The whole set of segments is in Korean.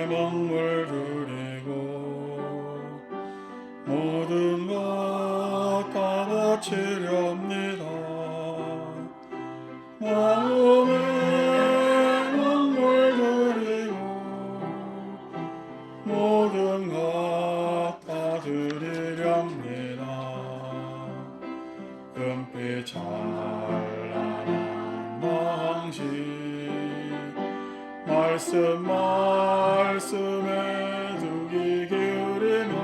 몸을 드리고 모든 것 다 바치렵니다. 마음에 몸을 드리고 모든 것 다 드리렵니다. 금빛 찬란한 방식 말씀에 두 귀 기울이며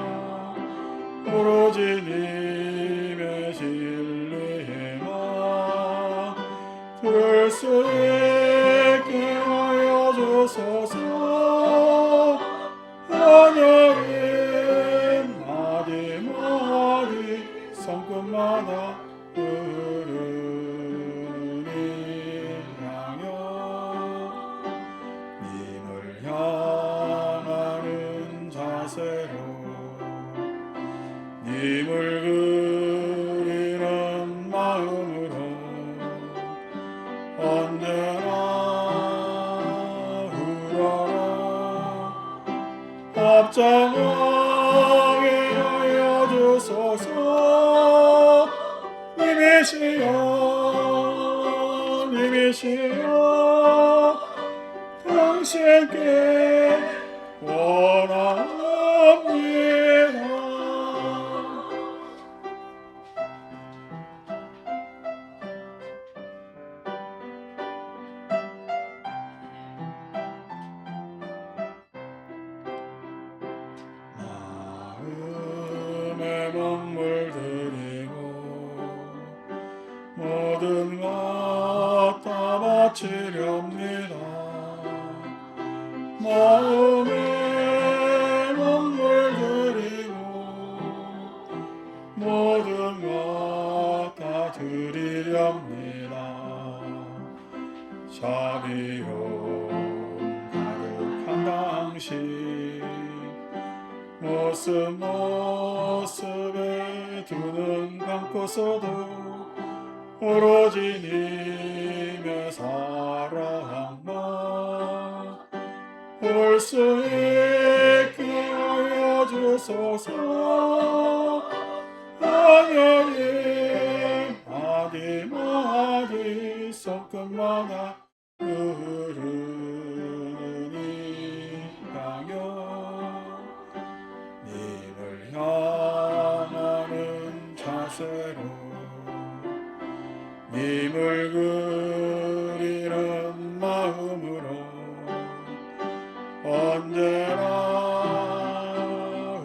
오로지 님의 진리에만 들을 수 있게 하여 주소서. 하나님 마디마디 손끝마다 흐르니 향연 님을 향하는 자세로 님을 그리는 마음으로 언제나 우러러 합장하게 하여 주소서. 님이시여 님이시여 당신께 원합니다. 마음에 몸을 드리고 모든 것 다 바치렵니다. 마음에 몸을 드리고 모든 것 다 드리렵니다. 자비로움 가득한 당신 모습에 두 눈 감고서도 오로지 님의 사랑만 볼 수 있게 하여 주소서. 하나님 마디마디 손끝마다 흐르니 향연 님을 향하는 자세로 님을 그리는 마음으로 언제나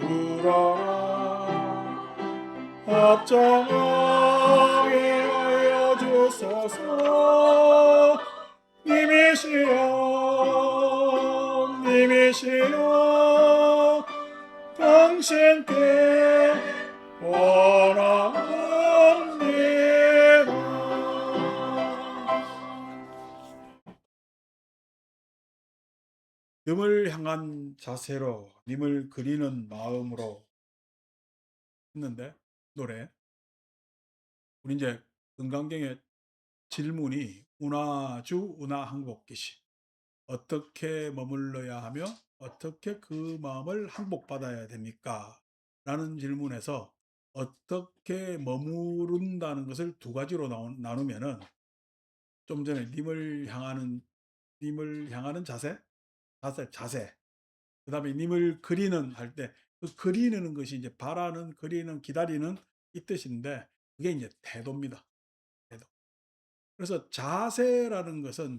우러러 합장하게 하여 주소서. 님이시여 님이시여 당신께 원합니다. 님을 향한 자세로 님을 그리는 마음으로 했는데 노래 우리 이제 금강경의 질문이 운하주 운하항복기시 어떻게 머물러야 하며 어떻게 그 마음을 항복받아야 됩니까? 라는 질문에서 어떻게 머무른다는 것을 두 가지로 나누면은 좀 전에 님을 향하는 자세, 그 다음에 님을 그리는 할 때 그 그리는 것이 이제 바라는, 그리는, 기다리는 이 뜻인데 그게 이제 태도입니다. 태도. 그래서 자세라는 것은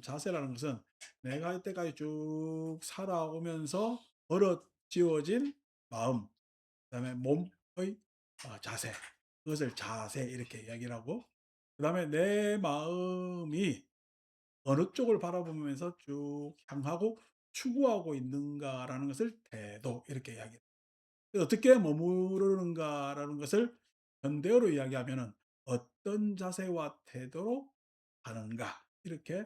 내가 이때까지 쭉 살아오면서 버릇지어진 마음, 그다음에 몸의 자세, 그것을 자세 이렇게 이야기를 하고, 그다음에 내 마음이 어느 쪽을 바라보면서 쭉 향하고 추구하고 있는가라는 것을 태도 이렇게 이야기해요. 어떻게 머무르는가라는 것을 현대어로 이야기하면은 어떤 자세와 태도로 하는가 이렇게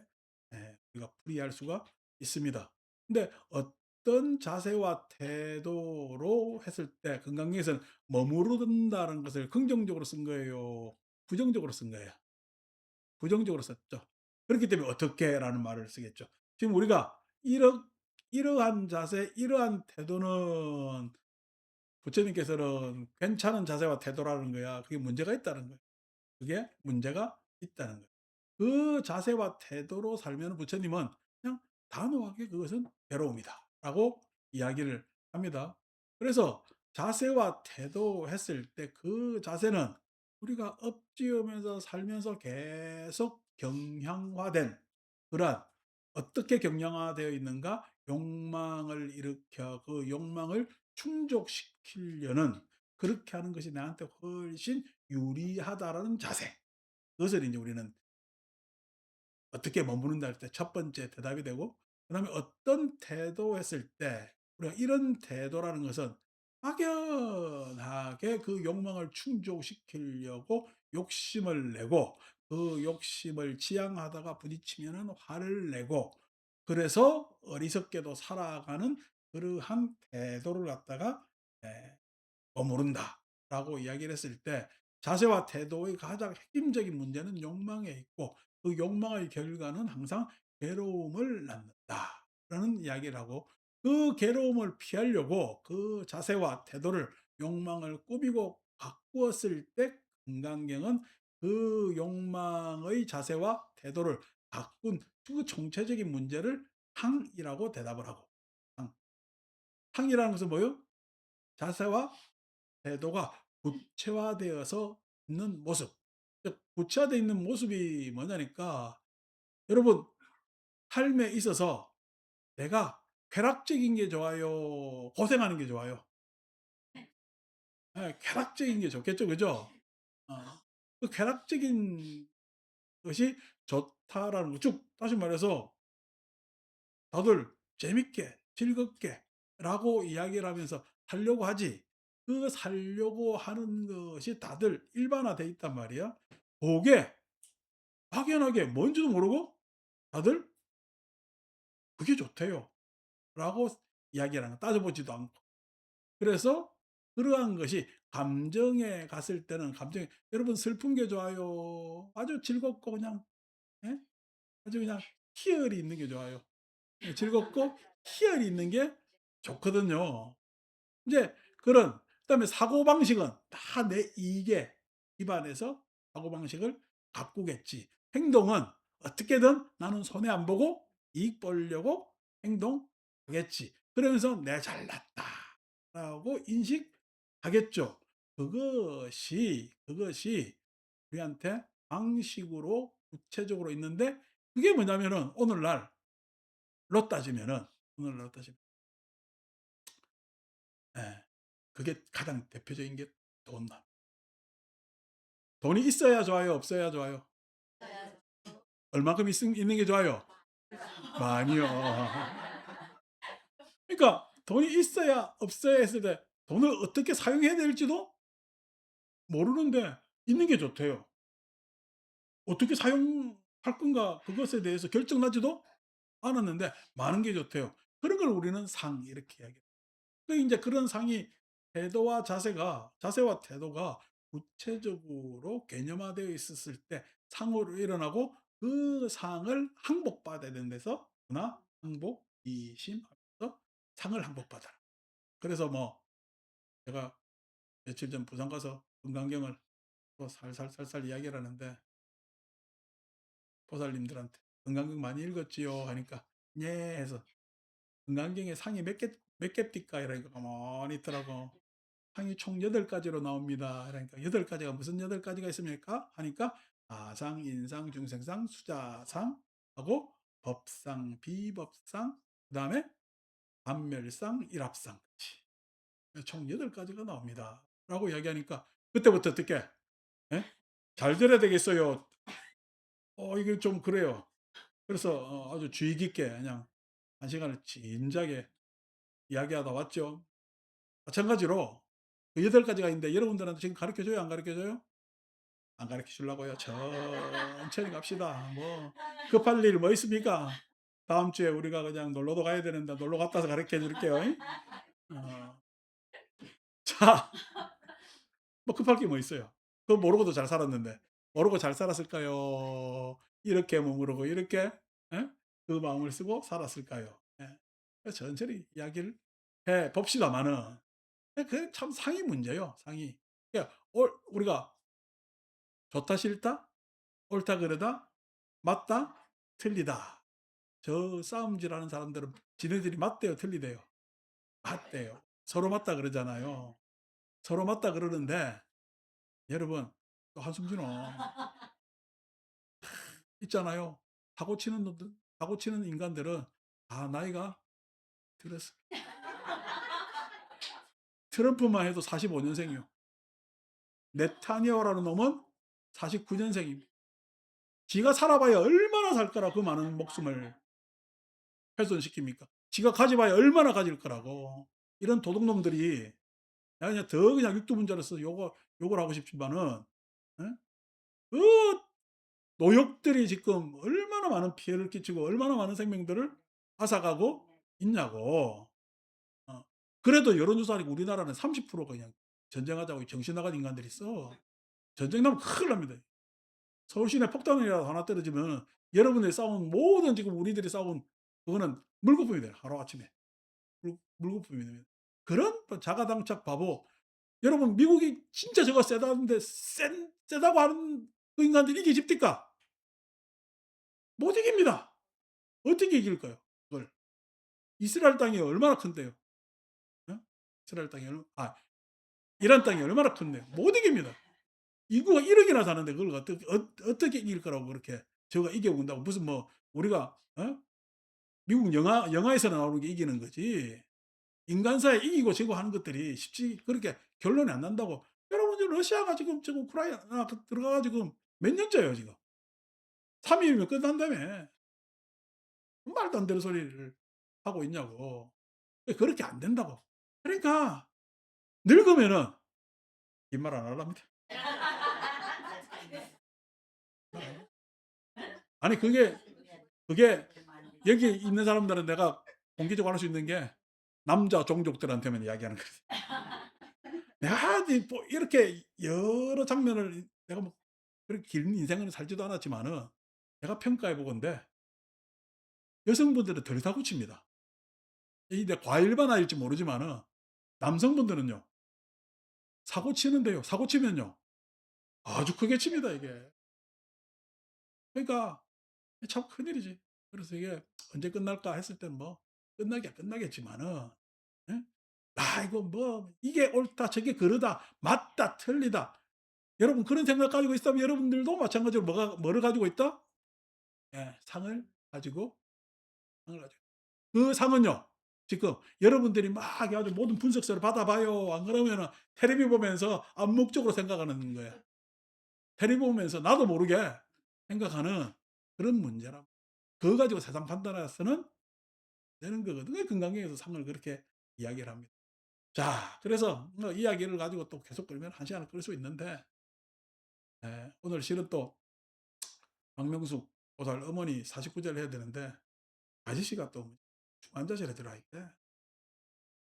우리가 풀이할 수가 있습니다. 근데 어떤 자세와 태도로 했을 때 건강에서는 머무른다는 것을 긍정적으로 쓴 거예요, 부정적으로 쓴 거예요? 부정적으로 썼죠. 그렇기 때문에 어떻게라는 말을 쓰겠죠. 지금 우리가 이러한 자세, 이러한 태도는 부처님께서는 괜찮은 자세와 태도라는 거야. 그게 문제가 있다는 거야. 그게 문제가 있다는 거예요. 그 자세와 태도로 살면 부처님은 그냥 단호하게 그것은 괴로움이다라고 이야기를 합니다. 그래서 자세와 태도 했을 때 그 자세는 우리가 엎지으면서 살면서 계속 경향화된 그러한 어떻게 경량화되어 있는가? 욕망을 일으켜 그 욕망을 충족시키려는 그렇게 하는 것이 나한테 훨씬 유리하다라는 자세. 그것을 이제 우리는 어떻게 머무른다 할 때 첫 번째 대답이 되고, 그다음에 어떤 태도했을 때 우리가 이런 태도라는 것은 막연하게 그 욕망을 충족시키려고 욕심을 내고 그 욕심을 지향하다가 부딪히면은 화를 내고 그래서 어리석게도 살아가는 그러한 태도를 갖다가 머무른다라고 이야기를 했을 때 자세와 태도의 가장 핵심적인 문제는 욕망에 있고 그 욕망의 결과는 항상 괴로움을 낳는다라는 이야기를 하고 그 괴로움을 피하려고 그 자세와 태도를 욕망을 꾸미고 바꾸었을 때 금강경은 그 욕망의 자세와 태도를 바꾼 그 총체적인 문제를 항이라고 대답을 하고 항. 항이라는 것은 뭐요? 자세와 태도가 구체화되어서 있는 모습. 즉 구체화되어 있는 모습이 뭐냐니까 여러분 삶에 있어서 내가 쾌락적인 게 좋아요? 고생하는 게 좋아요? 예, 쾌락적인 게 좋겠죠. 그죠? 어. 그 쾌락적인 것이 좋다라는 거. 즉 다시 말해서 다들 재밌게 즐겁게 라고 이야기를 하면서 살려고 하지 그 살려고 하는 것이 다들 일반화돼 있단 말이야. 그게 막연하게 뭔지도 모르고 다들 "그게 좋대요." 라고 이야기를 하는 거야 따져보지도 않고. 그래서 그러한 것이 감정에 갔을 때는 감정에 여러분 슬픈 게 좋아요? 아주 즐겁고 그냥 예? 아주 그냥 희열이 있는 게 좋아요? 예 즐겁고 희열이 있는 게 좋거든요. 인제 그런 그다음에 사고방식은 다 내 이익에 기반해서 사고방식을 바꾸겠지. 행동은 어떻게든 나는 손해 안 보고 이익 보려고 행동하겠지. 그러면서 '내 잘났다.'라고 인식하겠죠. 그것이 우리한테 방식으로 구체적으로 있는데 그게 뭐냐면은 오늘날로 따지면 예. 그게 가장 대표적인 게 돈. 돈이 있어야 좋아요? 없어야 좋아요? 얼마큼 있는 게 좋아요? 많이요. 그러니까 돈이 있어야 없어야 했을 때 돈을 어떻게 사용해야 될지도 모르는데 있는 게 좋대요. 어떻게 사용할 건가 그것에 대해서 결정나지도 않았는데 많은 게 좋대요. 그런 걸 우리는 상 이렇게 이야기해요. 그 인제 그런 상이 태도와 자세와 태도가 구체적으로 개념화되어 있었을 때 상으로 일어나고 그 상을 항복받아야 되는 데서 문화, 항복, 이심 하면서 상을 항복받아라. 그래서 뭐 제가 며칠 전 부산 가서 금강경을 또 살살살살 이야기를 하는데 보살님들한테 "금강경 많이 읽었지요?" 하니까 "네." 해서 "금강경에 상이 몇 갭디까?" 이러니까 가만히 있더라고. 상이 총 8 가지로 나옵니다. 그러니까 "8 가지가 무슨 8 가지가 있습니까?" 하니까 아상, 인상, 중생상, 수자상 하고 법상, 비법상 그다음에 반멸상, 일합상 총 8 가지가 나옵니다."라고 이야기하니까 그때부터 어떻게 예? 잘 들어야 되겠어요. 이게 좀 그래요. 그래서 아주 주의 깊게 그냥 1 시간을 진지하게 이야기하다 왔죠. 마찬가지로 그 8 가지가 있는데 여러분들한테 지금 가르쳐 줘요, 안 가르쳐 줘요? 안 가르쳐 주려고요. 천천히 갑시다. 뭐 급할 일 뭐 있습니까? 다음 주에 우리가 그냥 놀러도 가야 되는데 놀러 갔다 와서 가르쳐 드릴게요. 어. 자, 뭐 급할 게 뭐 있어요? 그거 모르고도 잘 살았는데. 모르고 잘 살았을까요? 이렇게 머무르고 이렇게 예? 그 마음을 쓰고 살았을까요? 예. 천천히 이야기를 해 봅시다마는 그 참 상이 문제예요, 상이. 그러니까 우리가 좋다 싫다, 옳다 그르다, 맞다 틀리다. 저 싸움질하는 사람들은 지네들이 맞대요, 틀리대요? 맞대요. 서로 맞다 그러잖아요. 서로 맞다 그러는데 여러분 또 한숨 쉬노. 있잖아요. 사고 치는 인간들은 다 나이가 들었어. 트럼프만 해도 45 년생이요. 네타냐후라는 놈은 49 년생입니다. 지가 살아봐야 얼마나 살 거라 그 많은 목숨을 훼손시킵니까? 지가 가져봐야 얼마나 가질 거라고. 이런 도둑놈들이 나 그냥 더 그냥 육두문자로서 욕을 하고 싶지만은 예? 그 노역들이 지금 얼마나 많은 피해를 끼치고 얼마나 많은 생명들을 앗아가고 있냐고. 어. 그래도 여론조사하니까 우리나라는 30% 그냥 전쟁하자고 정신 나간 인간들이 있어. 전쟁 나면 큰일 납니다. 서울 시내 폭탄이라도 하나 떨어지면 여러분들이 싸운 모든 지금 우리들이 싸운 그거는 물거품이 돼요. 하루아침에. 물거품이 됩니다. 그런 자가당착 바보. 여러분 미국이 진짜 저거 세다는데 세다고 하는 그 인간들 이기집니까? 못 이깁니다. 어떻게 이길까요? 그걸. 이스라엘 땅이 얼마나 큰데요. 어? 이스라엘 땅이 이란 땅이 얼마나 큰데요. 못 이깁니다. 인구가 1억이나 사는데 그걸 어떻게 이길 거라고 그렇게 저가 이겨본다고 무슨 뭐 우리가 미국 영화에서 나오는 게 이기는 거지. 인간사에 이기고 지고 하는 것들이 쉽지 그렇게 결론이 안 난다고. 여러분 지금 러시아가 지금 우크라이나 들어가 지금 몇 년째예요 지금. 3일이면 끝난다며. 말도 안 되는 소리를 하고 있냐고. 그렇게 안 된다고. 그러니까 늙으면은 긴 말 안 하랍니다. 아니 그게 여기 있는 사람들은 내가 공개적으로 할 수 있는 게 남자 종족들한테만 이야기하는 거지. 내가 뭐 이렇게 여러 장면을 내가 뭐 그렇게 긴 인생을 살지도 않았지만은 내가 평가해 보건대 여성분들은 덜 사고 칩니다. 이게 과일반화일지 모르지만은 남성분들은요 사고 치는데요. 사고 치면요 아주 크게 칩니다 이게. 그러니까 참 큰일이지. 그래서 이게 언제 끝날까 했을 때는 뭐 끝나기야 끝나겠지만은 예? 이거 뭐 이게 옳다 저게 그르다 맞다 틀리다 여러분 그런 생각 가지고 있다면 여러분들도 마찬가지로 뭐를 가지고 있다? 예, 상을 가지고 그 상은요. 지금 여러분들이 막 아주 모든 분석서를 받아봐요. 안 그러면은 테레비 보면서 암묵적으로 생각하는 거예요. 테레비 보면서 나도 모르게 생각하는 그런 문제라. 그거 가지고 세상 판단해서는 되는 거거든요. 건강경에서 상을 그렇게 이야기를 합니다. 자, 그래서 뭐 이야기를 가지고 또 계속 끌면 한 시간을 끌 수 있는데 오늘 실은 또 박명숙 보살 어머니 49제를 해야 되는데 아저씨가 또 중환자실에 들어와 있대.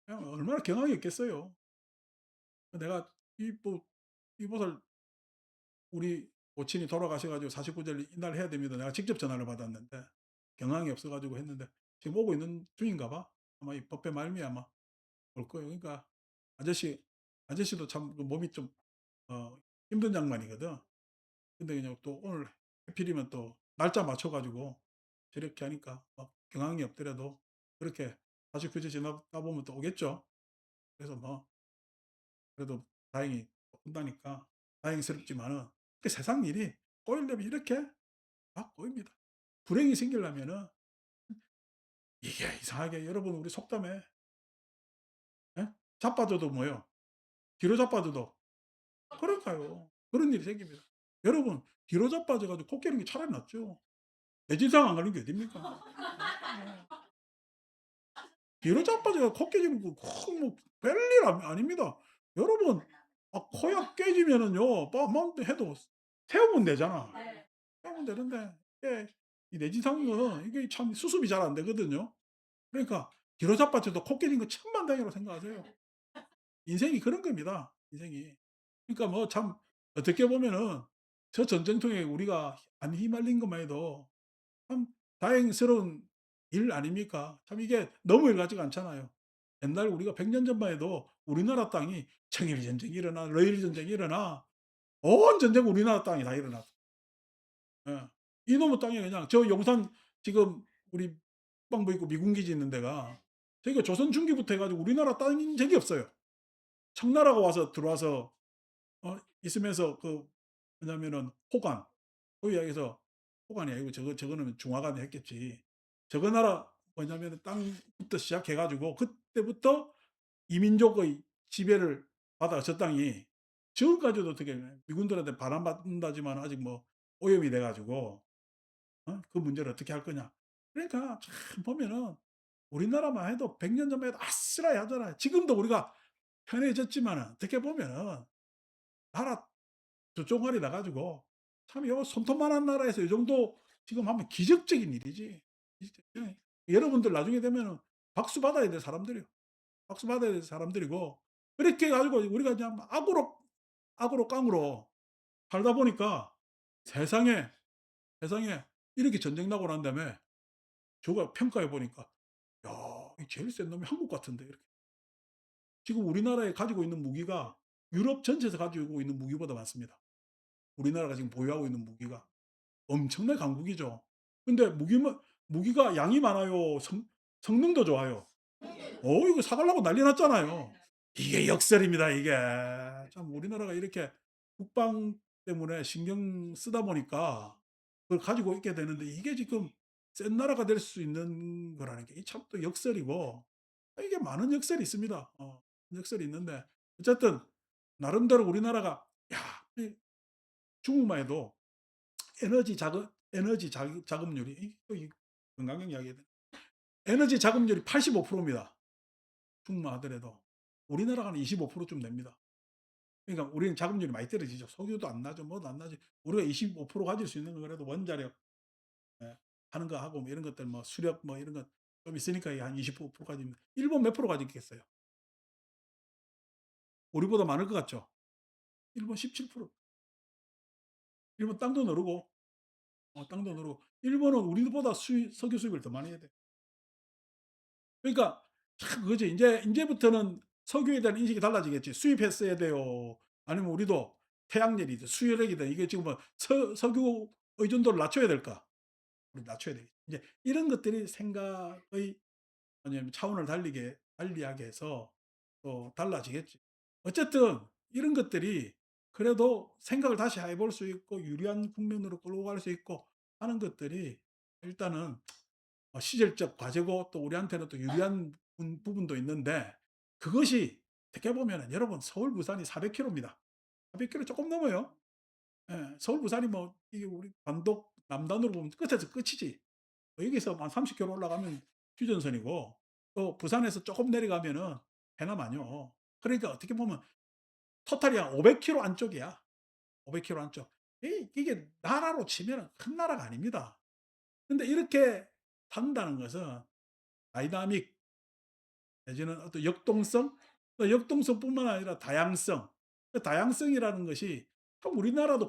그냥 얼마나 경악이 있겠어요. 내가 이 보살 우리 모친이 돌아가셔 가지고 49제를 이날 해야 됩니다. 내가 직접 전화를 받았는데 경황이 없어 가지고 했는데 지금 오고 있는 중인가 봐. 아마 이 법회 말미암아 올 거예요. 그러니까 아저씨 아저씨도 참 그 몸이 좀 힘든 양반이거든. 근데 그냥 또 오늘 하필이면 또 날짜 맞춰 가지고 저렇게 하니까 경황이 없더라도 그렇게 49제 지나다 보면 또 오겠죠. 그래서 뭐 그래도 다행히 온다니까 다행스럽지만은 그 세상 일이 꼬이려면 이렇게 막 꼬입니다. 불행이 생기려면은 이게 이상하게 여러분 우리 속담에 예? 자빠져도 뭐요? 뒤로 자빠져도 그러니까요. 그런 일이 생깁니다. 여러분 뒤로 자빠져 가지고 코 깨는 게 차라리 낫죠. 뇌진상 안 걸린 게 어딥니까? 예. 뒤로 자빠져 코 깨지는 거 뭐 별일 아닙니다. 여러분 코가 깨지면은요 뭐 해도 세우면 되잖아. 세우면 되는데 이게 이 뇌진상은 이게 참 수습이 잘 안 되거든요. 그러니까 뒤로 자빠져도 코 깨진 거 천만다행이라고 생각하세요. 인생이 그런 겁니다, 인생이. 그러니까 뭐 참 어떻게 보면은 저 전쟁통에 우리가 안 휘말린 것만 해도 참 다행스러운 일 아닙니까? 참 이게 너무 일 같지가 않잖아요. 옛날 우리가 100년 전만 해도 우리나라 땅이 청일 전쟁이 일어나 러일 전쟁이 일어나 온 전쟁 우리나라 땅에 다 일어났어. 예. 이놈의 땅이 그냥 저 용산 지금 우리 국방부 있고 미군 기지 있는 데가 저희가 조선 중기부터 해 가지고 우리나라 땅인 적이 없어요. 청나라가 와서 들어와서 있으면서 그 뭐냐면은 호관 소위 얘기해서 호관이 아니고 저거는 중화관이 했겠지. 저거 나라 뭐냐면은 땅부터 시작해 가지고 그때부터 이민족의 지배를 받아 저 땅이 지금까지도 어떻게 미군들한테 반환받는다지만 아직 뭐 오염이 돼 가지고 그 문제를 어떻게 할 거냐. 그러니까 참 보면은 우리나라만 해도 100년 전만 해도 아슬아슬 하잖아요. 지금도 우리가 편해졌지만은 어떻게 보면은 나라 두 종아리 나 가지고 참 요 손톱만한 나라에서 이 정도 지금 하면 기적적인 일이지. 예. 여러분들 나중에 되면은 박수 받아야 될 사람들이요. 박수 받아야 될 사람들이고 그렇게 해 가지고 우리가 그냥 악으로 깡으로 살다 보니까 세상에, 세상에 이렇게 전쟁 나고 난 다음에 저거 평가해 보니까 '야 이 제일 센 놈이 한국 같은데.' 이렇게. 지금 우리나라에 가지고 있는 무기가 유럽 전체에서 가지고 있는 무기보다 많습니다. 우리나라가 지금 보유하고 있는 무기가. 엄청난 강국이죠. 근데 무기가 양이 많아요. 성능도 좋아요. 이거 사 가려고 난리 났잖아요. 이게 역설입니다 이게. 참 우리나라가 이렇게 국방 때문에 신경 쓰다 보니까 그걸 가지고 있게 되는데 이게 지금 센 나라가 될 수 있는 거라는 게 이 참 또 역설이고 이게 많은 역설이 있습니다. 역설이 있는데 어쨌든 나름대로 우리나라가 야 이 중국만 해도 에너지 자급률이 이 건강경 이야기해야 되나? 에너지 자급률이 85% 입니다. 중국만 하더라도. 우리나라가 한 25%쯤 됩니다. 그러니까 우리는 자급률이 많이 떨어지죠. 석유도 안 나죠. 뭐도 안 나지. 우리가 25% 가질 수 있는 건 그래도 원자력 예 하는 거 하고 뭐 이런 것들 뭐 수력 뭐 이런 거 좀 있으니까 한 25% 가지면 일본 몇 프로 가지겠어요? 우리보다 많을 것 같죠? 일본 17%. 일본 땅도 너르고 땅도 너르고 일본은 우리보다 석유 수입을 더 많이 해야 돼. 그러니까 참 그거지. 인제부터는 석유에 대한 인식이 달라지겠지. '수입했어야 돼요.' 아니면 우리도 태양열이든 수열액이든 이게 지금 뭐 석유 의존도를 낮춰야 될까? 우리 낮춰야 되겠지. 이제 이런 것들이 생각의 뭐냐면 차원을 달리하게 해서 또 달라지겠지. 어쨌든 이런 것들이 그래도 생각을 다시 해볼 수 있고 유리한 국면으로 끌고 갈 수 있고 하는 것들이 일단은 시절적 과제고 또 우리한테는 또 유리한 부분도 있는데 그것이 어떻게 보면은 여러분 서울 부산이 400 킬로입니다. 400 킬로 조금 넘어요. 예. 서울 부산이 뭐 이게 우리 단독 남단으로 보면 끝에서 끝이지. 여기서 한 30 킬로 올라가면 휴전선이고 또 부산에서 조금 내려가면은 해남아뇨. 그러니까 어떻게 보면 토탈이 한 500 킬로 안쪽이야. 500 킬로 안쪽. 이게 나라로 치면은 큰 나라가 아닙니다. 근데 이렇게 산다는 것은 다이나믹 내지는 어떤 역동성, 또 역동성뿐만 아니라 다양성. 그 다양성이라는 것이 참 우리나라도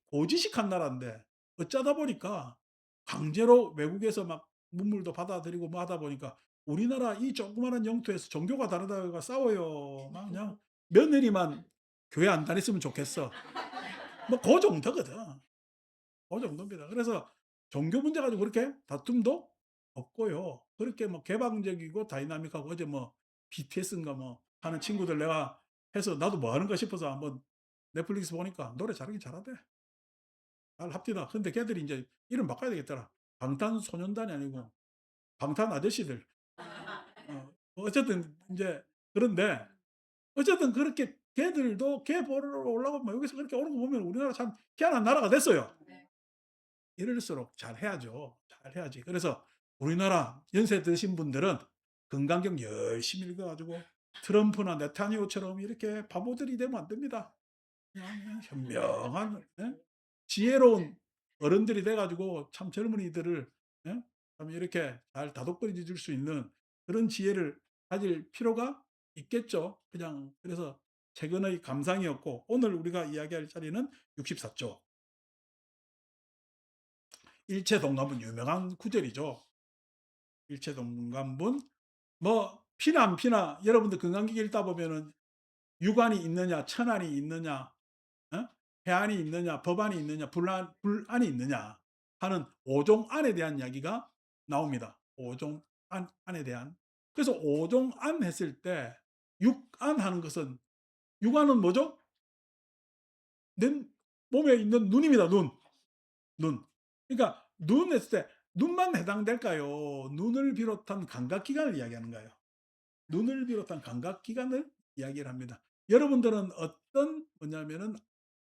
고지식한 나라인데 어쩌다 보니까 강제로 외국에서 막 문물도 받아들이고 뭐 하다 보니까 우리나라 이 조그마한 영토에서 종교가 다르다가 싸워요. 막 그냥 며느리만 교회 안 다녔으면 좋겠어. 뭐 그 정도거든. 그 정도입니다. 그래서 종교 문제 가지고 그렇게 다툼도 없고요. 그렇게 뭐 개방적이고 다이나믹하고 어제 뭐 BTS인가 뭐 하는 친구들 내가 해서 나도 뭐 하는가 싶어서 한번 넷플릭스 보니까 노래 잘하긴 잘하대. 잘합디다. 근데 걔들이 인제 이름 바꿔야 되겠더라. 방탄소년단이 아니고 방탄 아저씨들. 어쨌든 인제 그런데 어쨌든 그렇게 걔들도 걔 보러 오려고 뭐 여기서 그렇게 오는 거 보면 우리나라 참 희한한 나라가 됐어요. 이럴수록 잘해야죠. 잘해야지. 그래서 우리나라 연세 드신 분들은 건강경 열심히 읽어 가지고 트럼프나 네타냐후처럼 이렇게 바보들이 되면 안 됩니다. 그냥 현명한 지혜로운 어른들이 돼 가지고 참 젊은이들을 예 참 이렇게 잘 다독거려 줄 수 있는 그런 지혜를 가질 필요가 있겠죠. 그냥 그래서 최근의 감상이었고 오늘 우리가 이야기할 자리는 64쪽 일체동감은 유명한 구절이죠. 일체 동관분. 뭐 피나 안 피나 여러분들 건강기계 읽다 보면은 유관이 있느냐 천안이 있느냐 어? 해안이 있느냐 법안이 있느냐 불안이 있느냐 하는 5종안에 대한 이야기가 나옵니다. 5종안에 대한. 그래서 5종안 했을 때 육안 하는 것은 육안은 뭐죠? 내 몸에 있는 눈입니다. 눈. 눈. 그러니까 눈 했을 때 눈만 해당될까요? 눈을 비롯한 감각기관을 이야기하는 거예요. 눈을 비롯한 감각기관을 이야기를 합니다. 여러분들은 어떤 뭐냐면은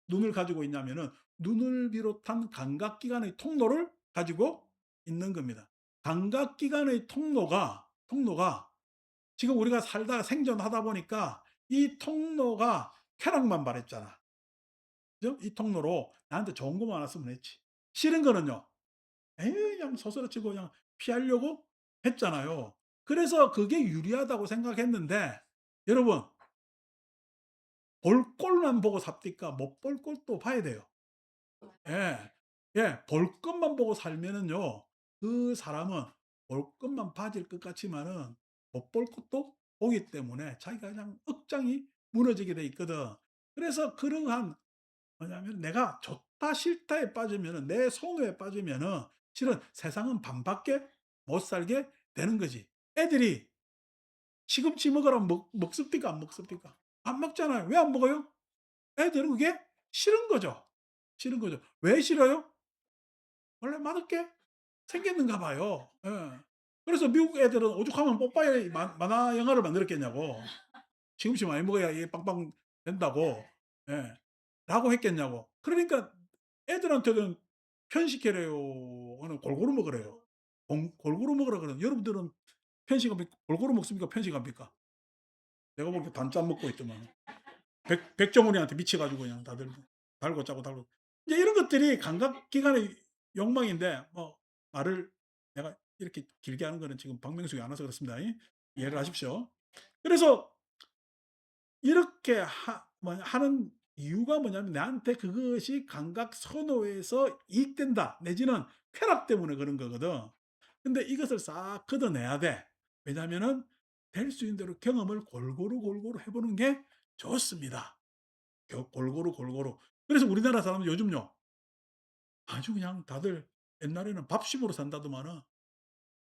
눈을 가지고 있냐면은 눈을 비롯한 감각기관의 통로를 가지고 있는 겁니다. 감각기관의 통로가 지금 우리가 살다가 생존하다 보니까 이 통로가 쾌락만 바랬잖아. 그죠? 이 통로로 나한테 좋은 것만 왔으면 했지. 싫은 거는요. 에이 그냥 서스러치고 그냥 피하려고 했잖아요. 그래서 그게 유리하다고 생각했는데 여러분 볼 꼴만 보고 삽니까? 못 볼 꼴도 봐야 돼요. 예. 예. 볼 것만 보고 살면은요. 그 사람은 볼 것만 봐질 것 같지만은 못 볼 것도 보기 때문에 자기가 그냥 억장이 무너지게 돼 있거든. 그래서 그러한 뭐냐면 내가 좋다 싫다에 빠지면은 내 선호에 빠지면은 실은 세상은 반밖에 못 살게 되는 거지. 애들이 시금치 먹으라면 먹습니까? 안 먹습니까? 안 먹잖아요. 왜 안 먹어요? 애들은 그게 싫은 거죠. 싫은 거죠. 왜 싫어요? 원래 맛없게 생겼는가 봐요. 예. 그래서 미국 애들은 오죽하면 뽀빠이 만화 영화를 만들었겠냐고. 시금치 많이 먹어야 이게 빵빵 된다고. 예. 라고 했겠냐고. 그러니까 애들한테는 편식해래요. 오늘 골고루 먹으래요. 골고루 먹으라 그러는 여러분들은 편식합니까? 골고루 먹습니까? 편식합니까? 내가 보기엔 단짠 먹고 있더만. 백종원이한테 미쳐 가지고 그냥 다들 달고 짜고 달고. 이제 이런 것들이 감각기관의 욕망인데 뭐 말을 내가 이렇게 길게 하는 거는 지금 박명수가 안 와서 그렇습니다. 이해를 하십시오. 그래서 이렇게 하는 이유가 뭐냐면 나한테 그것이 감각 선호에서 이익된다 내지는 쾌락 때문에 그런 거거든. 근데 이것을 싹 걷어내야 돼. 왜냐면은 될 수 있는 대로 경험을 골고루 해보는 게 좋습니다. 골고루. 그래서 우리나라 사람은 요즘요 아주 그냥 다들 옛날에는 밥심으로 산다더만은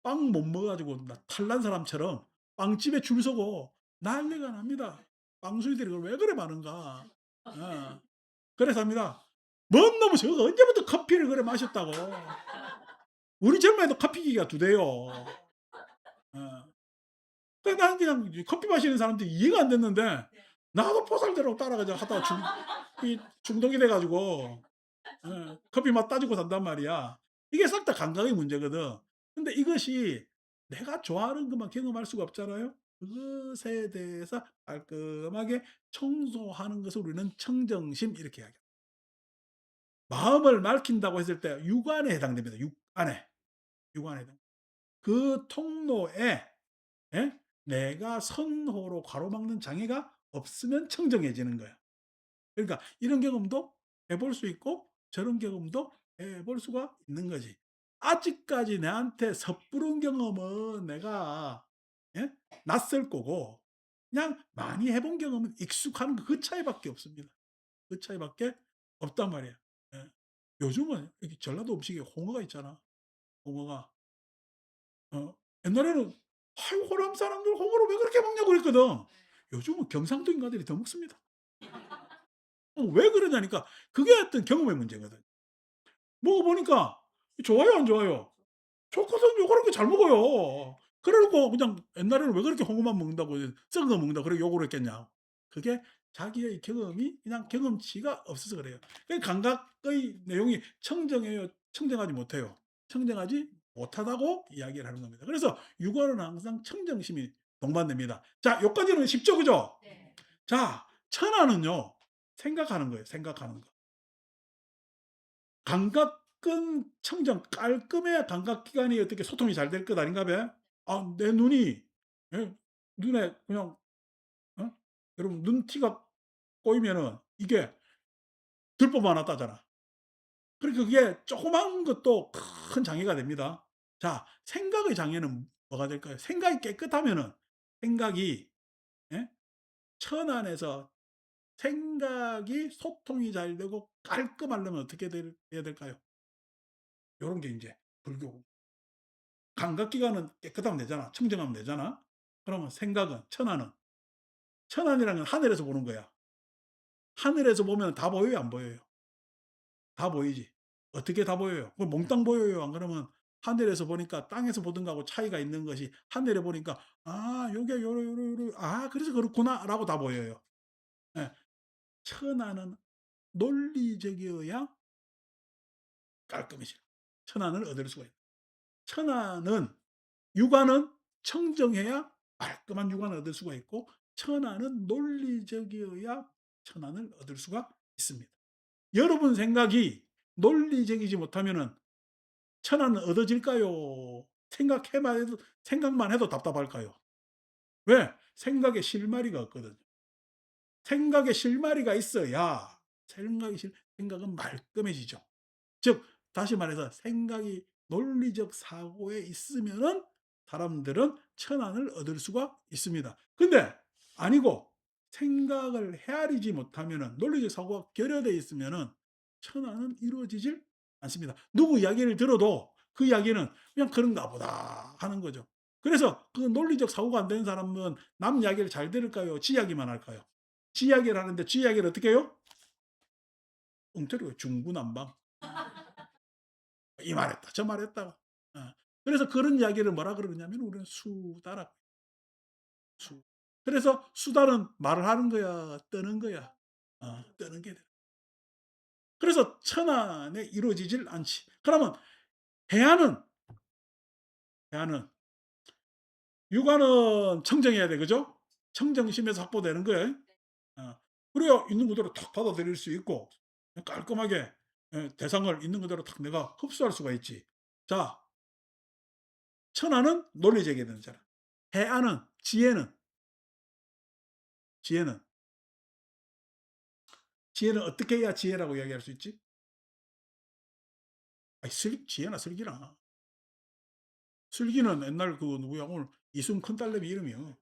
빵 못 먹어 가지고 탈난 사람처럼 빵집에 줄 서고 난리가 납니다. 빵수이들이 왜 그래 많은가. 어. 그래서 합니다. 뭔 놈의 저거 언제부터 커피를 그래 마셨다고. 우리 젊을 때도 커피 기계가 2대요. 어. 근데 나는 그냥 커피 마시는 사람들이 이해가 안 됐는데 나도 보살대로 따라가자 하다가 중독이 돼 가지고 커피 맛 따지고 산단 말이야. 이게 싹 다 감각의 문제거든. 근데 이것이 내가 좋아하는 것만 경험할 수가 없잖아요. 그것에 대해서 깔끔하게 청소하는 것을 우리는 청정심 이렇게 이야기합니다. 마음을 밝힌다고 했을 때 육안에 해당됩니다. 육안에 해당. 그 통로에 예? 내가 선호로 가로막는 장애가 없으면 청정해지는 거야. 그러니까 이런 경험도 해볼 수 있고 저런 경험도 해볼 수가 있는 거지. 아직까지 나한테 섣부른 경험은 내가 예? 낯설 거고 그냥 많이 해본 경험은 익숙한 그 차이밖에 없습니다. 그 차이밖에 없단 말이야. 예. 요즘은 여기 전라도 음식에 홍어가 있잖아. 홍어가 옛날에는 "아유 호남 사람들 홍어를 왜 그렇게 먹냐."고 그랬거든. 요즘은 경상도 인간들이 더 먹습니다. 왜 그러냐니까 그게 어떤 경험의 문제거든. 먹어보니까 좋아요, 안 좋아요? 좋거든요. 그렇게 잘 먹어요. 그래 놓고 그냥 옛날에는 왜 그렇게 홍어만 먹는다고 썩은 거 먹는다고 그렇게 욕을 했겠냐. 그게 자기의 경험이 그냥 경험치가 없어서 그래요. 그 감각의 내용이 청정해요? 청정하지 못해요? 청정하지 못하다고 이야기를 하는 겁니다. 그래서 육아는 항상 청정심이 동반됩니다. 자, 여기까지는 쉽죠, 그죠? 네. 자, 천하는요, 생각하는 거예요, 생각하는 거. 감각은 청정, 깔끔해야 감각기관이 어떻게 소통이 잘 될 것 아닌가 봐. 아, 내 눈이, 예? 눈에 그냥, 어? 여러분, 눈티가 꼬이면은 이게 들보만 왔다잖아. 그러니까 그게 조그만 것도 큰 장애가 됩니다. 자, 생각의 장애는 뭐가 될까요? 생각이 깨끗하면은 생각이 예? 천안에서 생각이 소통이 잘 되고 깔끔하려면 어떻게 돼야 될까요? 요런 게 인제 불교. 감각기관은 깨끗하면 되잖아. 청정하면 되잖아. 그러면 생각은 천안은 천안이라는 건 하늘에서 보는 거야. 하늘에서 보면 다 보여요, 안 보여요? 다 보이지. 어떻게 다 보여요? 그 몽땅 보여요. 안 그러면 하늘에서 보니까 땅에서 보던 거하고 차이가 있는 것이 하늘에 보니까 '아 요게 요러 아 그래서 그렇구나.'라고 다 보여요. 예. 천안은 논리적이어야 깔끔해져요. 천안을 얻을 수가 있어요. 천안은 육안은 청정해야 깔끔한 육안을 얻을 수가 있고 천안은 논리적이어야 천안을 얻을 수가 있습니다. 여러분 생각이 논리적이지 못하면은 천안은 얻어질까요? 생각만 해도 답답할까요? 왜? 생각에 실마리가 없거든요. 생각에 실마리가 있어야 생각은 말끔해지죠. 즉 다시 말해서 생각이 논리적 사고에 있으면은 사람들은 천안을 얻을 수가 있습니다. 근데 아니고 생각을 헤아리지 못하면은 논리적 사고가 결여되어 있으면은 천안은 이루어지질 않습니다. 누구 이야기를 들어도 그 이야기는 '그냥 그런가 보다.' 하는 거죠. 그래서 그 논리적 사고가 안 되는 사람은 남 이야기를 잘 들을까요? 지 이야기만 할까요? 지 이야기를 하는데 지 이야기를 어떻게 해요? 엉터리로 중구난방. 이 말했다 저 말했다. 어. 그래서 그런 이야기를 뭐라 그러냐면 우리는 수다라 수. 그래서 수다는 말을 하는 거야, 뜨는 거야. 뜨는 게 돼. 그래서 천안에 이루어지질 않지. 그러면 해안은 해안은 육안은 청정해야 돼. 그죠? 청정심에서 확보되는 거예요. 그래야 있는 그대로 탁 받아들일 수 있고 깔끔하게 대상을 있는 그대로 탁 내가 흡수할 수가 있지. 자, 천안은 논리적이어야 되는 잖아. 해안은 지혜는 지혜는 어떻게 해야 지혜라고 이야기할 수 있지? 아이 지혜나 슬기나. 슬기는 옛날 그 누구야 오늘 이순 큰딸내미 이름이요.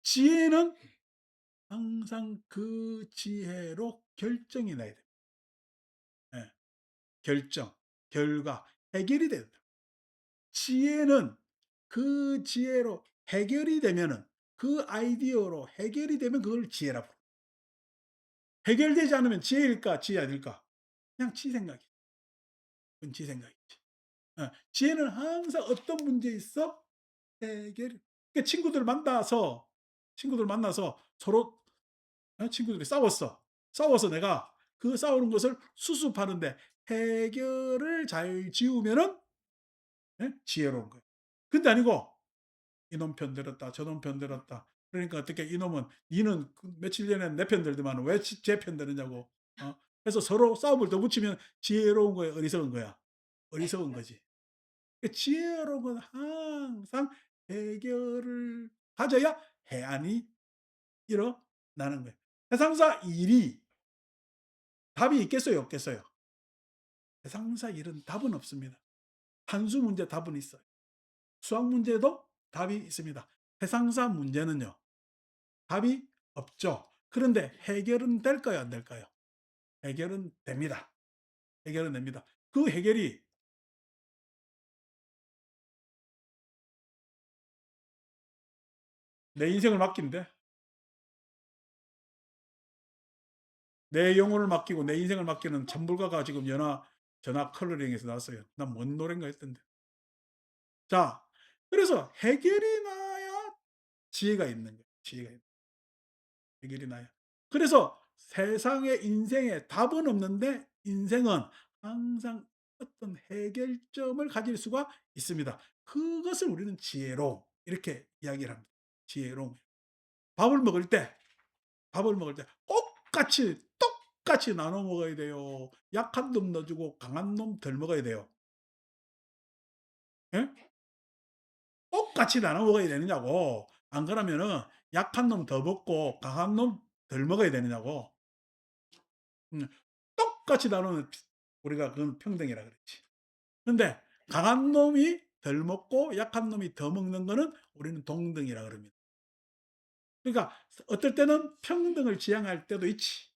지혜는 항상 그 지혜로 결정이 나야 돼. 예. 결정, 결과, 해결이 돼야 돼. 지혜는 그 지혜로 해결이 되면은 그 아이디어로 해결이 되면 그걸 지혜라고 부르. 해결되지 않으면 지혜일까 지혜 아닐까? 그냥 지 생각이. 그건 지 생각이지. 지혜는 항상 어떤 문제 있어? 해결. 그러니까 친구들 만나서 서로 친구들이 싸웠어. 싸워서 내가 그 싸우는 것을 수습하는데 해결을 잘 지으면은 지혜로운 거예요. 근데 아니고 이놈 편 들었다. 저놈 편 들었다. 그러니까 어떻게 이놈은 니는 그 며칠 전에 내 편 들더만 왜 제 편 들으냐고. 그래서 서로 싸움을 더 붙이면 지혜로운 거야, 어리석은 거야? 어리석은 거지. 그 지혜로운 건 항상 해결을 가져야 해안이 일어나는 거예요. 세상사 일이 답이 있겠어요, 없겠어요? 세상사 일은 답은 없습니다. 한수 문제 답은 있어요. 수학 문제도 답이 있습니다. 세상사 문제는요, 답이 없죠. 그런데 해결은 될까요, 안 될까요? 해결은 됩니다. 해결은 됩니다. 그 해결이 내 인생을 맡긴데, 내 영혼을 맡기고 내 인생을 맡기는 천불가가 지금 전화 컬러링에서 나왔어요. 난 뭔 노래인가 했던데. 자, 그래서 해결이 나야 지혜가 있는 거예요. 지혜가 있는 해결이 나야. 그래서 세상에 인생에 답은 없는데 인생은 항상 어떤 해결점을 가질 수가 있습니다. 그것을 우리는 지혜로 이렇게 이야기를 합니다. 지혜로움. 밥을 먹을 때 밥을 먹을 때 똑같이 나눠 먹어야 돼요. 약한 놈 넣어주고 강한 놈 덜 먹어야 돼요. 예? 똑같이 나눠 먹어야 되느냐고. 안 그러면은 약한 놈 더 먹고 강한 놈 덜 먹어야 되느냐고. 음. 똑같이 나누면 우리가 그건 평등이라 그랬지. 근데 강한 놈이 덜 먹고 약한 놈이 더 먹는 거는 우리는 동등이라 그럽니다. 그러니까 어떨 때는 평등을 지향할 때도 있지.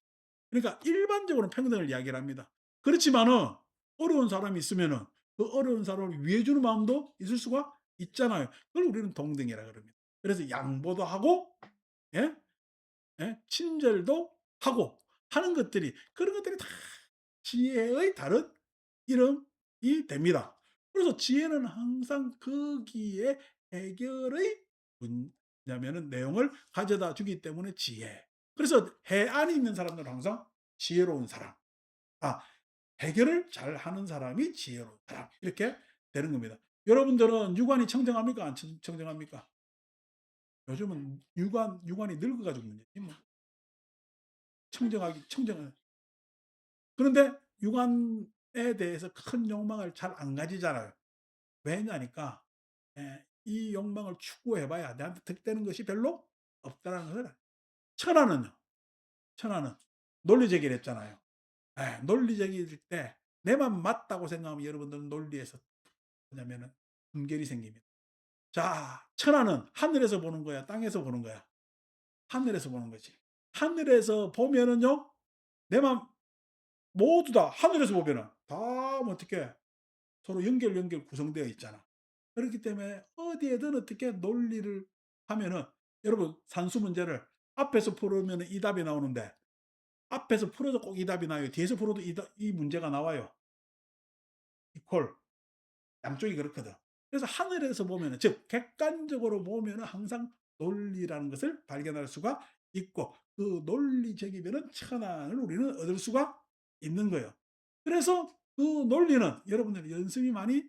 그러니까 일반적으로는 평등을 이야기를 합니다. 그렇지만은 어려운 사람이 있으면은 그 어려운 사람을 위해 주는 마음도 있을 수가 있잖아요. 그걸 우리는 동등이라 그럽니다. 그래서 양보도 하고, 예? 예? 친절도 하고 하는 것들이, 그런 것들이 다 지혜의 다른 이름이 됩니다. 그래서 지혜는 항상 거기에 해결의 뭐냐면은 내용을 가져다 주기 때문에 지혜. 그래서 해안이 있는 사람들은 항상 지혜로운 사람. 아, 해결을 잘하는 사람이 지혜로운 사람. 이렇게 되는 겁니다. 여러분들은 유관이 청정합니까? 안 청정합니까? 요즘은 유관이 늙어가지고 문제지 뭐. 청정하기 청정은. 그런데 유관에 대해서 큰 욕망을 잘 안 가지잖아요. 왜냐니까 이 욕망을 추구해봐야 내한테 득되는 것이 별로 없다라는 거를. 천하는요. 천하는 논리제기를 했잖아요. 논리제기일 때 내만 맞다고 생각하면 여러분들은 논리에서 뭐냐면은 분결이 생깁니다. 자, 천하는 하늘에서 보는 거야, 땅에서 보는 거야? 하늘에서 보는 거지. 하늘에서 보면은요, 내만 모두 다 하늘에서 보면은 다 어떻게 서로 연결 구성되어 있잖아. 그렇기 때문에 어디에든 어떻게 논리를 하면은, 여러분 산수 문제를 앞에서 풀으면 이 답이 나오는데 앞에서 풀어도 꼭 이 답이 나와요. 뒤에서 풀어도 이 문제가 나와요. 이퀄. 양쪽이 그렇거든. 그래서 하늘에서 보면은, 즉 객관적으로 보면은 항상 논리라는 것을 발견할 수가 있고, 그 논리적이면은 천안을 우리는 얻을 수가 있는 거예요. 그래서 그 논리는 여러분들 연습이 많이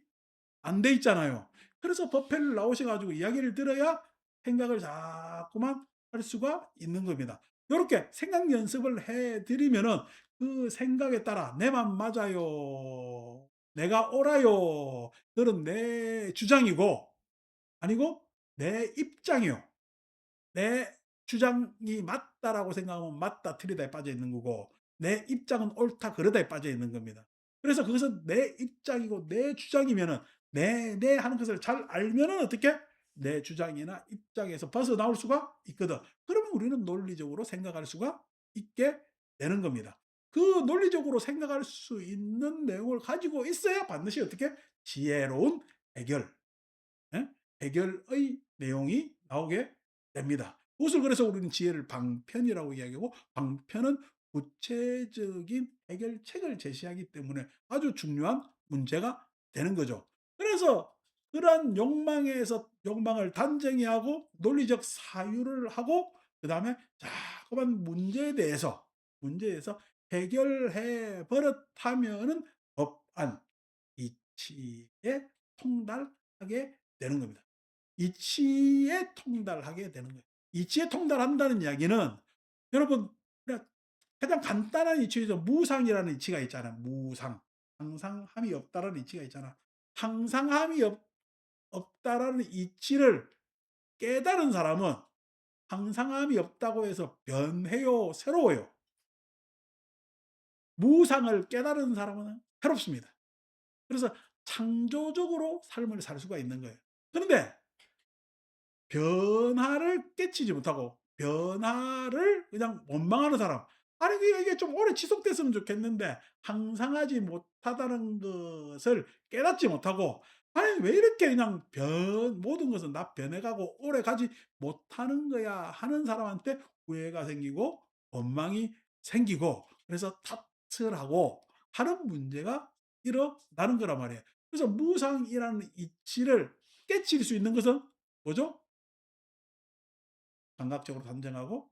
안 돼 있잖아요. 그래서 법회를 나오셔 가지고 이야기를 들어야 생각을 자꾸만 할 수가 있는 겁니다. 요렇게 생각 연습을 해 드리면은 그 생각에 따라 '내 맘 맞아요. 내가 옳아요.' 그런 내 주장이고, 아니고 내 입장이요. 내 주장이 맞다라고 생각하면 맞다 틀리다에 빠져 있는 거고, 내 입장은 옳다 그르다에 빠져 있는 겁니다. 그래서 그것은 내 입장이고 내 주장이면은 내 하는 것을 잘 알면은 어떻게 내 주장이나 입장에서 벗어나올 수가 있거든. 그러면 우리는 논리적으로 생각할 수가 있게 되는 겁니다. 그 논리적으로 생각할 수 있는 내용을 가지고 있어야 반드시 어떻게 지혜로운 해결, 예? 해결의 내용이 나오게 됩니다. 그것을 그래서 우리는 지혜를 방편이라고 이야기하고, 방편은 구체적인 해결책을 제시하기 때문에 아주 중요한 문제가 되는 거죠. 그래서 그러한 욕망에서 욕망을 단정히 하고 논리적 사유를 하고, 그다음에 자그만 문제에 대해서 해결해 버릇하면은 법안, 이치에 통달하게 되는 겁니다. 이치에 통달하게 되는 거예요. 이치에 통달한다는 이야기는, 여러분 그냥 가장 간단한 이치죠. 무상이라는 이치가 있잖아요. 무상. 항상함이 없다라는 이치가 있잖아. 항상함이 없다라는 이치를 깨달은 사람은 항상함이 없다고 해서 변해요, 새로워요? 무상을 깨달은 사람은 새롭습니다. 그래서 창조적으로 삶을 살 수가 있는 거예요. 그런데 변화를 깨치지 못하고 변화를 그냥 원망하는 사람. 아니 이게 좀 오래 지속됐으면 좋겠는데 항상하지 못하다는 것을 깨닫지 못하고, 아니 왜 이렇게 그냥 모든 것은 나 변해가고 오래가지 못하는 거야 하는 사람한테 후회가 생기고 원망이 생기고, 그래서 탓을 하고 하는 문제가 일어나는 거란 말이에요. 그래서 무상이라는 이치를 깨칠 수 있는 것은 뭐죠? 감각적으로 단정하고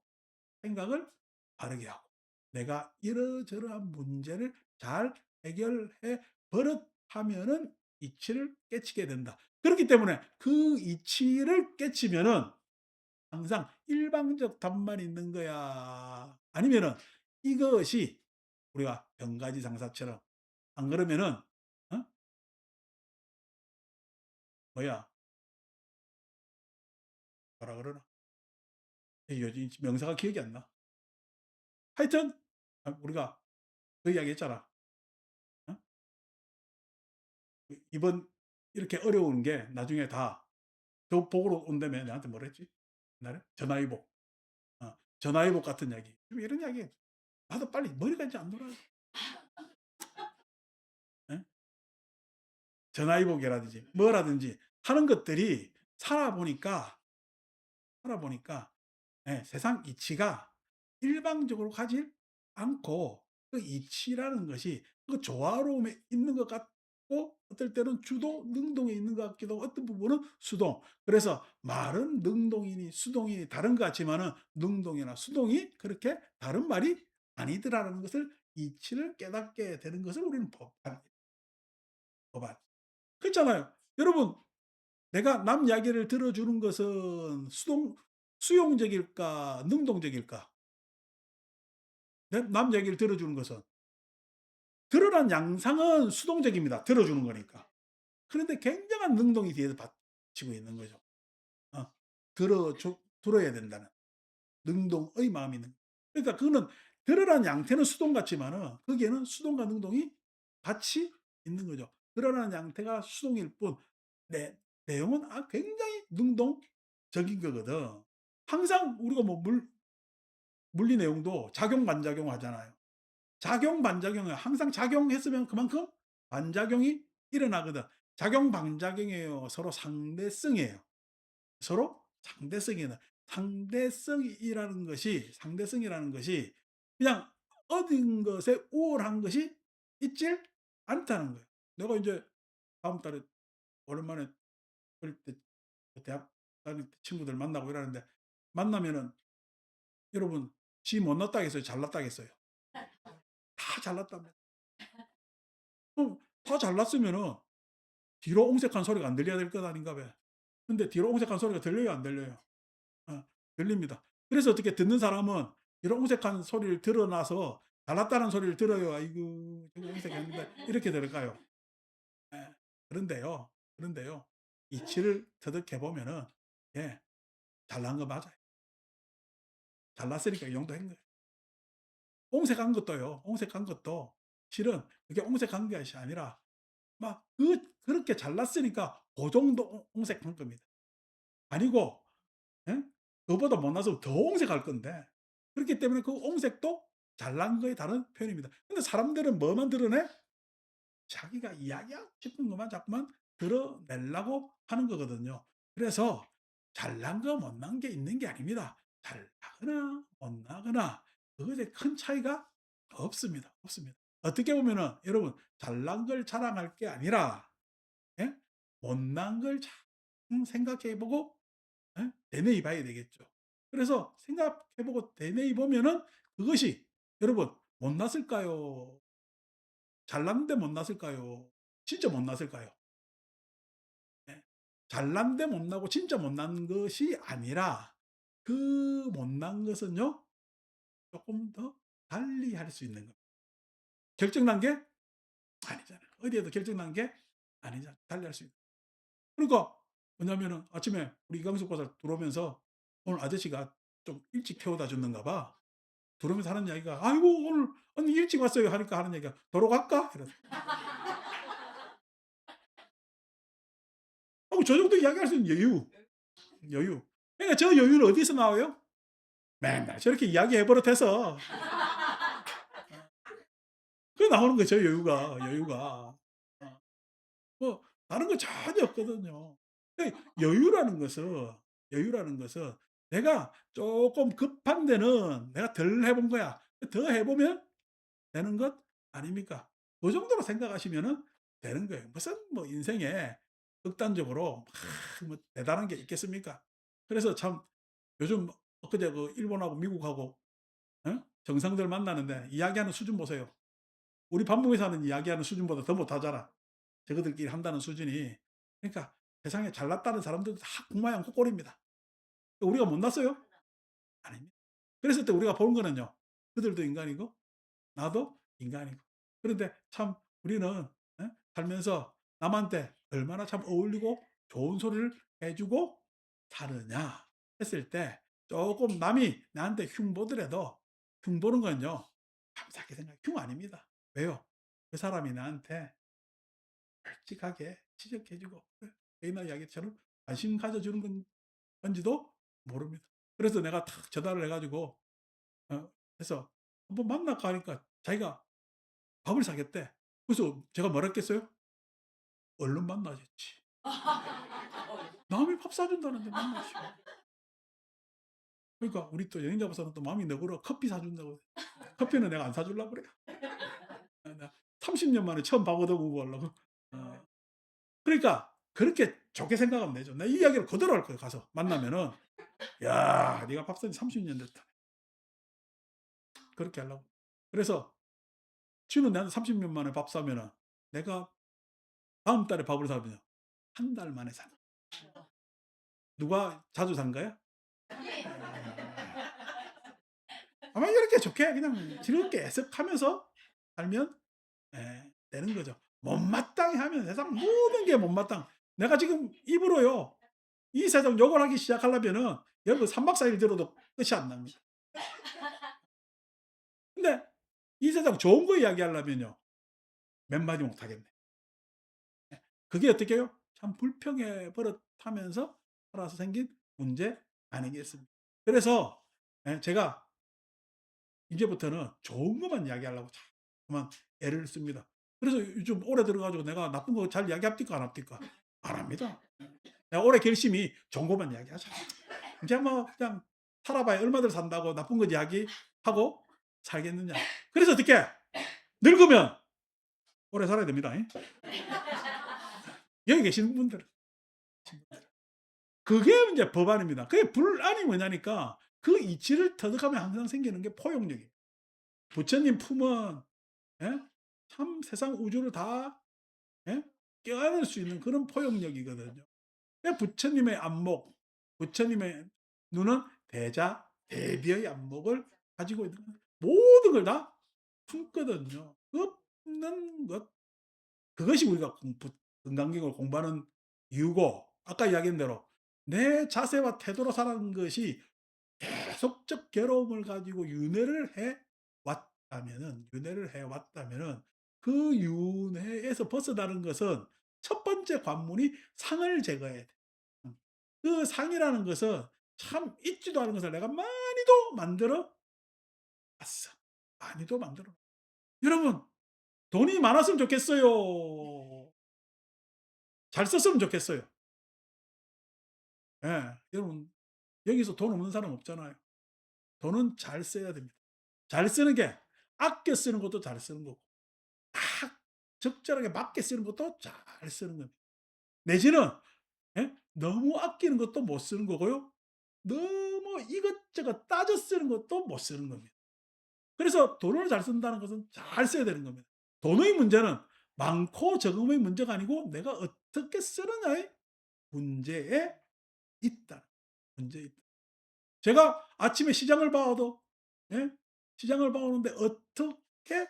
생각을 바르게 하고, 내가 이러저러한 문제를 잘 해결해 버릇하면은 이치를 깨치게 된다. 그렇기 때문에 그 이치를 깨치면은 항상 일방적 답만 있는 거야, 아니면은 이것이 우리가 병가지상사처럼, 안 그러면은 어? 뭐야, 뭐라 그러나, 요즘 명사가 기억이 안 나. 하여튼 우리가 그 이야기 했잖아. 어? 이번 이렇게 어려운 게 나중에 다 저 보고로 온다며 내한테 뭐라 했지? 옛날에? 전화위복. 전화위복 같은 이야기. 좀 이런 이야기. 나도 빨리 머리가 이제 안 돌아요. 예? 전화위복이라든지 뭐라든지 하는 것들이 살아보니까 살아보니까 세상 이치가 일방적으로 가질 않고 그 이치라는 것이 그 조화로움에 있는 것 같고 어떨 때는 주도 능동에 있는 것 같기도 하고 어떤 부분은 수동. 그래서 말은 능동이니 수동이니 다른 것 같지만은 능동이나 수동이 그렇게 다른 말이 아니더라라는 것을 이치를 깨닫게 되는 것을 우리는 법한 법안. 그렇잖아요. 여러분 내가 남 이야기를 들어주는 것은 수용적일까 능동적일까? 남 얘기를 들어주는 것은. 드러난 양상은 수동적입니다, 들어주는 거니까. 그런데 굉장한 능동이 뒤에서 받치고 있는 거죠. 어. 들어야 된다는 능동의 마음이 있는. 그러니까 그거는 드러난 양태는 수동 같지만은 거기에는 수동과 능동이 같이 있는 거죠. 드러난 양태가 수동일 뿐 내용은 굉장히 능동적인 거거든. 항상 우리가 뭐 물리 내용도 작용 반작용 하잖아요. 작용 반작용은 항상 작용했으면 그만큼 반작용이 일어나거든. 작용 반작용이에요. 서로 상대성이에요. 서로 상대성이에요. 상대성이라는 것이 그냥 얻은 것에 우월한 것이 있질 않다는 거예요. 내가 이제 다음 달에 오랜만에 어릴 때 대학 다닐 때 친구들 만나고 이러는데 만나면은 여러분 지 못났다겠어요? 잘났다겠어요? 다 잘났답니다. 그럼 다 잘났으면은 뒤로 옹색한 소리가 안 들려야 될 것 아닌가 봐요. 근데 뒤로 옹색한 소리가 들려요, 안 들려요? 어, 들립니다. 그래서 어떻게 듣는 사람은 뒤로 옹색한 소리를 들어놔서 잘났다는 소리를 들어요. 아이고, 저거 옹색했는데 이렇게 들을까요? 예. 그런데요. 이치를 터득해 보면은 예, 잘난 거 맞아요. 잘났으니까 이 정도 한 거예요. 옹색한 것도 실은 그게 옹색한 것이 아니라 막 그렇게 잘났으니까 그 정도 옹색한 겁니다. 아니고 예? 그거보다 못나서 더 옹색할 건데 그렇기 때문에 그 옹색도 잘난 거의 다른 표현입니다. 근데 사람들은 뭐만 드러내? 자기가 이야기하고 싶은 것만 자꾸만 드러내려고 하는 거거든요. 그래서 잘난 거 못난 게 있는 게 아닙니다. 잘나거나 못나거나 그것에 큰 차이가 없습니다. 없습니다. 어떻게 보면은 여러분 잘난 걸 자랑할 게 아니라 예? 못난 걸 생각해 보고 되뇌이 봐야 되겠죠. 그래서 생각해 보고 되뇌이 보면은 그것이 여러분 못났을까요? 잘났는데 못났을까요? 진짜 못났을까요? 예. 잘났는데 못나고 진짜 못난 것이 아니라 그 못난 것은요 조금 더 달리 할 수 있는 겁니다. 결정난 게 아니잖아요. 어디에도 결정난 게 아니잖아요. 달리 할 수 있는. 그러니까 뭐냐면은 아침에 우리 이광석 박사 들어오면서 오늘 아저씨가 좀 일찍 태워다 줬는가 봐. 들어오면서 하는 이야기가 "아이고 오늘 언니 일찍 왔어요." 하니까 하는 얘기가 "도로 갈까?" 이러서. 저 정도 이야기할 수 있는 여유, 여유. 그러니까 저 여유는 어디서 나와요? 맨날 저렇게 이야기해 버릇해서 그 나오는 거죠 여유가. 뭐 다른 거 전혀 없거든요. 여유라는 것은 내가 쪼끔 급한 데는 내가 덜 해본 거야. 더 해 보면 되는 것 아닙니까? 그 정도로 생각하시면은 되는 거예요. 무슨 뭐 인생에 극단적으로 막 뭐 대단한 게 있겠습니까? 그래서 참 요즘 엊그제 그 일본하고 미국하고 정상들 만나는데 이야기하는 수준 보세요. 우리 반복에서 하는 이야기하는 수준보다 더 못하잖아. 저거들끼리 한다는 수준이. 그러니까 세상에 잘났다는 사람들도 다 국마양 콧꼴입니다. 우리가 못났어요? 아닙니다. 그랬을 때 우리가 보는 거는요. 그들도 인간이고 나도 인간이고. 그런데 참 우리는 살면서 남한테 얼마나 참 어울리고 좋은 소리를 해 주고 사느냐 했을 때 조금 남이 나한테 흉 보더라도 흉 보는 건요. 감사하게 생각해요. 흉 아닙니다. 왜요? 그 사람이 나한테 솔직하게 지적해 주고 개인화 이야기처럼 관심 가져주는 건지도 모릅니다. 그래서 내가 탁 전화를 해 가지고 해서 한번 만날까 하니까 자기가 밥을 사겠대. 그래서 제가 뭐라 했겠어요? "얼른 만나겠지." 남이 밥 사준다는데 만나시오. 그러니까 우리 또 여행 잡아서는 또 마음이 너그러워 커피 사준다고. 커피는 내가 안 사주려고 그래요. 나 30년 만에 처음 밥 얻어보고 하려고. 어. 그러니까 그렇게 좋게 생각하면 되죠. 나 이 이야기를 그대로 할 거예요 가서 만나면은. "야 네가 밥 산지 30년 됐다." 그렇게 하려고. 그래서 지는 나한테 30년 만에 밥 사면은 내가 다음 달에 밥을 사면요. 한 달 만에 사는. 누가 자주 산 거야? 아마 이렇게 좋게 그냥 즐겁게 해석하면서 살면 되는 거죠. 못마땅해 하면 세상 모든 게 못마땅. 내가 지금 입으로요. 이 세상 욕을 하기 시작하려면은 여러분 3박 4일 들어도 끝이 안 납니다. 근데 이 세상 좋은 거 이야기하려면요. 몇 마디 못 하겠네. 그게 어떻게 해요? 참 불평의 버릇하면서 살아서 생긴 문제 아니겠습니까? 그래서 제가 이제부터는 좋은 것만 이야기하려고 자꾸만 애를 씁니다. 그래서 요즘 올해 들어 가지고 내가 나쁜 거 잘 이야기합니까 안 합니까? 안 합니다. 내가 올해 결심이 좋은 것만 이야기하자. 이제 뭐 그냥 살아봐야 얼마들 산다고 나쁜 것 이야기하고 살겠느냐. 그래서 어떻게 늙으면 오래 살아야 됩니다. 여기 계시는 분들은. 그게 이제 법안입니다. 그게 불안이 뭐냐니까 그 이치를 터득하면 항상 생기는 게 포용력이에요. 부처님 품은 예? 참 세상 우주를 다 예? 껴안을 수 있는 그런 포용력이거든요. 그 부처님의 안목, 부처님의 눈은 대자, 대비의 안목을 가지고 있는 거예요. 모든 걸 다 품거든요. 그 품는 것, 그것이 우리가 건강경을 공부하는 이유고, 아까 이야기한 대로 내 자세와 태도로 살아가는 것이 계속적 괴로움을 가지고 윤회를 해 왔다면은 그 윤회에서 벗어나는 것은 첫 번째 관문이 상을 제거해야 돼. 음. 그 상이라는 것은 참 있지도 않은 것을 내가 많이도 만들어 왔어. 많이도 만들어. 여러분, 돈이 많았으면 좋겠어요. 잘 썼으면 좋겠어요. 예. 여러분, 여기서 돈 없는 사람 없잖아요. 돈은 잘 써야 됩니다. 잘 쓰는 게 아껴 쓰는 것도 잘 쓰는 거고 딱 적절하게 맞게 쓰는 것도 잘 쓰는 겁니다. 내지는 너무 아끼는 것도 못 쓰는 거고요. 너무 이것저것 따져 쓰는 것도 못 쓰는 겁니다. 그래서 돈을 잘 쓴다는 것은 잘 써야 되는 겁니다. 돈의 문제는 많고 적음의 문제가 아니고 내가 어떻게 쓰느냐의 문제에 있다. 문제에 있다. 제가 아침에 시장을 봐도 예? 시장을 봐오는데 어떻게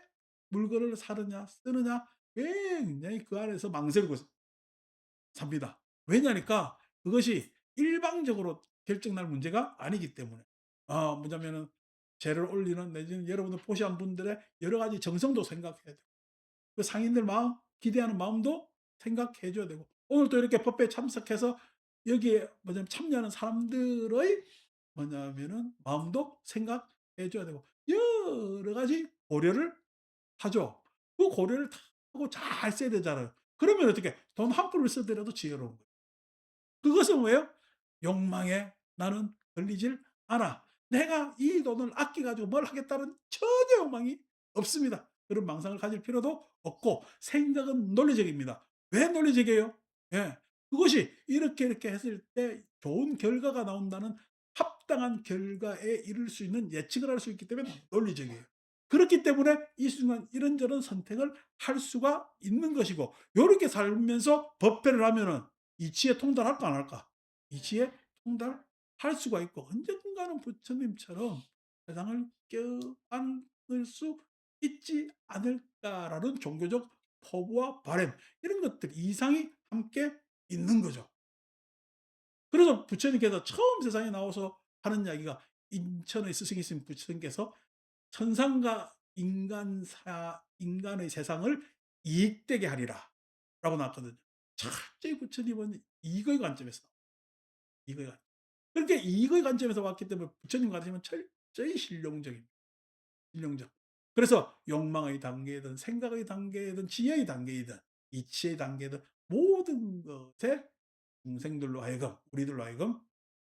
물건을 사느냐 쓰느냐 굉장히 그 안에서 망설이고 삽니다. 왜냐니까 그것이 일방적으로 결정날 문제가 아니기 때문에. 뭐냐면은 재를 올리는 내지는 여러분들 포시한 분들의 여러 가지 정성도 생각해야 되고 그 상인들 마음 기대하는 마음도 생각해 줘야 되고 오늘 또 이렇게 법회에 참석해서 여기에 뭐냐면 참여하는 사람들의 뭐냐면은 마음도 생각해 줘야 되고 여러 가지 고려를 하죠. 그 고려를 다 하고 잘 써야 되잖아요. 그러면 어떻게 돈 한 푼을 쓰더라도 지혜로운 거예요. 그것은 뭐예요? 욕망에 나는 걸리질 않아. 내가 이 돈을 아껴 가지고 뭘 하겠다는 전혀 욕망이 없습니다. 그런 망상을 가질 필요도 없고 생각은 논리적입니다. 왜 논리적이에요? 예. 그것이 이렇게 했을 때 좋은 결과가 나온다는 합당한 결과에 이를 수 있는 예측을 할 수 있기 때문에 논리적이에요. 그렇기 때문에 이 순간 이런저런 선택을 할 수가 있는 것이고 요렇게 살면서 법회를 하면은 이치에 통달할까 안 할까? 이치에 통달할 수가 있고 언젠가는 부처님처럼 세상을 껴안을 수 있지 않을까라는 종교적 포부와 바람 이런 것들 이상이 함께 있는 거죠. 그래서 부처님께서 처음 세상에 나와서 하는 이야기가 인천의 스승이신 부처님께서 천상과 인간의 세상을 이익되게 하리라 라고 나왔거든요. 철저히 부처님은 이거의 관점에서 이거의 관 그렇게 이거의 관점에서 왔기 때문에 부처님 가르침은 철저히 실용적입니다. 실용적. 그래서 욕망의 단계이든 생각의 단계이든 지혜의 단계이든 이치의 단계이든 모든 것에 중생들로 하여금 우리들로 하여금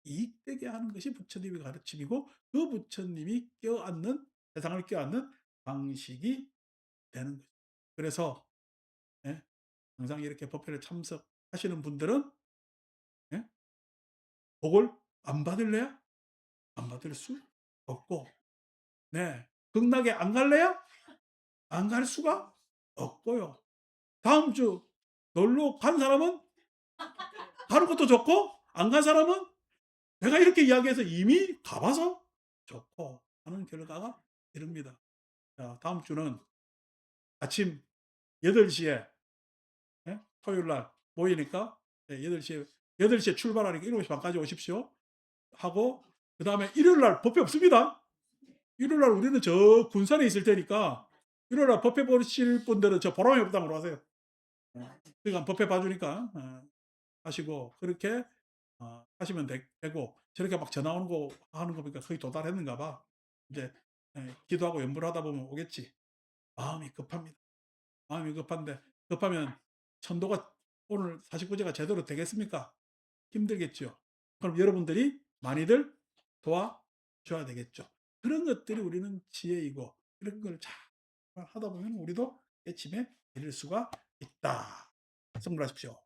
이익되게 하는 것이 부처님의 가르침이고 그 부처님이 껴안는 세상을 껴안는 방식이 되는 거죠. 그래서 예 항상 이렇게 법회를 참석하시는 분들은 예 복을 안 받을래야 안 받을 수 없고 네 극락에 안 갈래야 안 갈 수가 없고요. 다음 주 놀러 간 사람은 가는 것도 좋고 안 간 사람은 내가 이렇게 이야기해서 이미 가 봐서 좋고 하는 결과가 이릅니다. 자 다음 주는 아침 8시에 예 토요일 날 모이니까 예 8시에 출발하니까 7시 반까지 오십시오. 하고 그다음에 일요일 날 법회 없습니다. 일요일 날 우리는 저 군산에 있을 테니까 일요일 날 법회 보실 분들은 저 보람의 법당으로 하세요. 그러니까 법회 봐 주니까 하시고 그렇게 하시면 되고 저렇게 막 전화 오는 거 하는 거 보니까 거의 도달했는가 봐. 이제 기도하고 염불 하다 보면 오겠지. 마음이 급합니다. 마음이 급한데 급하면 천도가 오늘 49제가 제대로 되겠습니까? 힘들겠죠. 그럼 여러분들이 많이들 도와줘야 되겠죠. 그런 것들이 우리는 지혜이고 이런 걸 잘 하다 보면 우리도 깨침에 이를 수가 있다. 성불하십시오.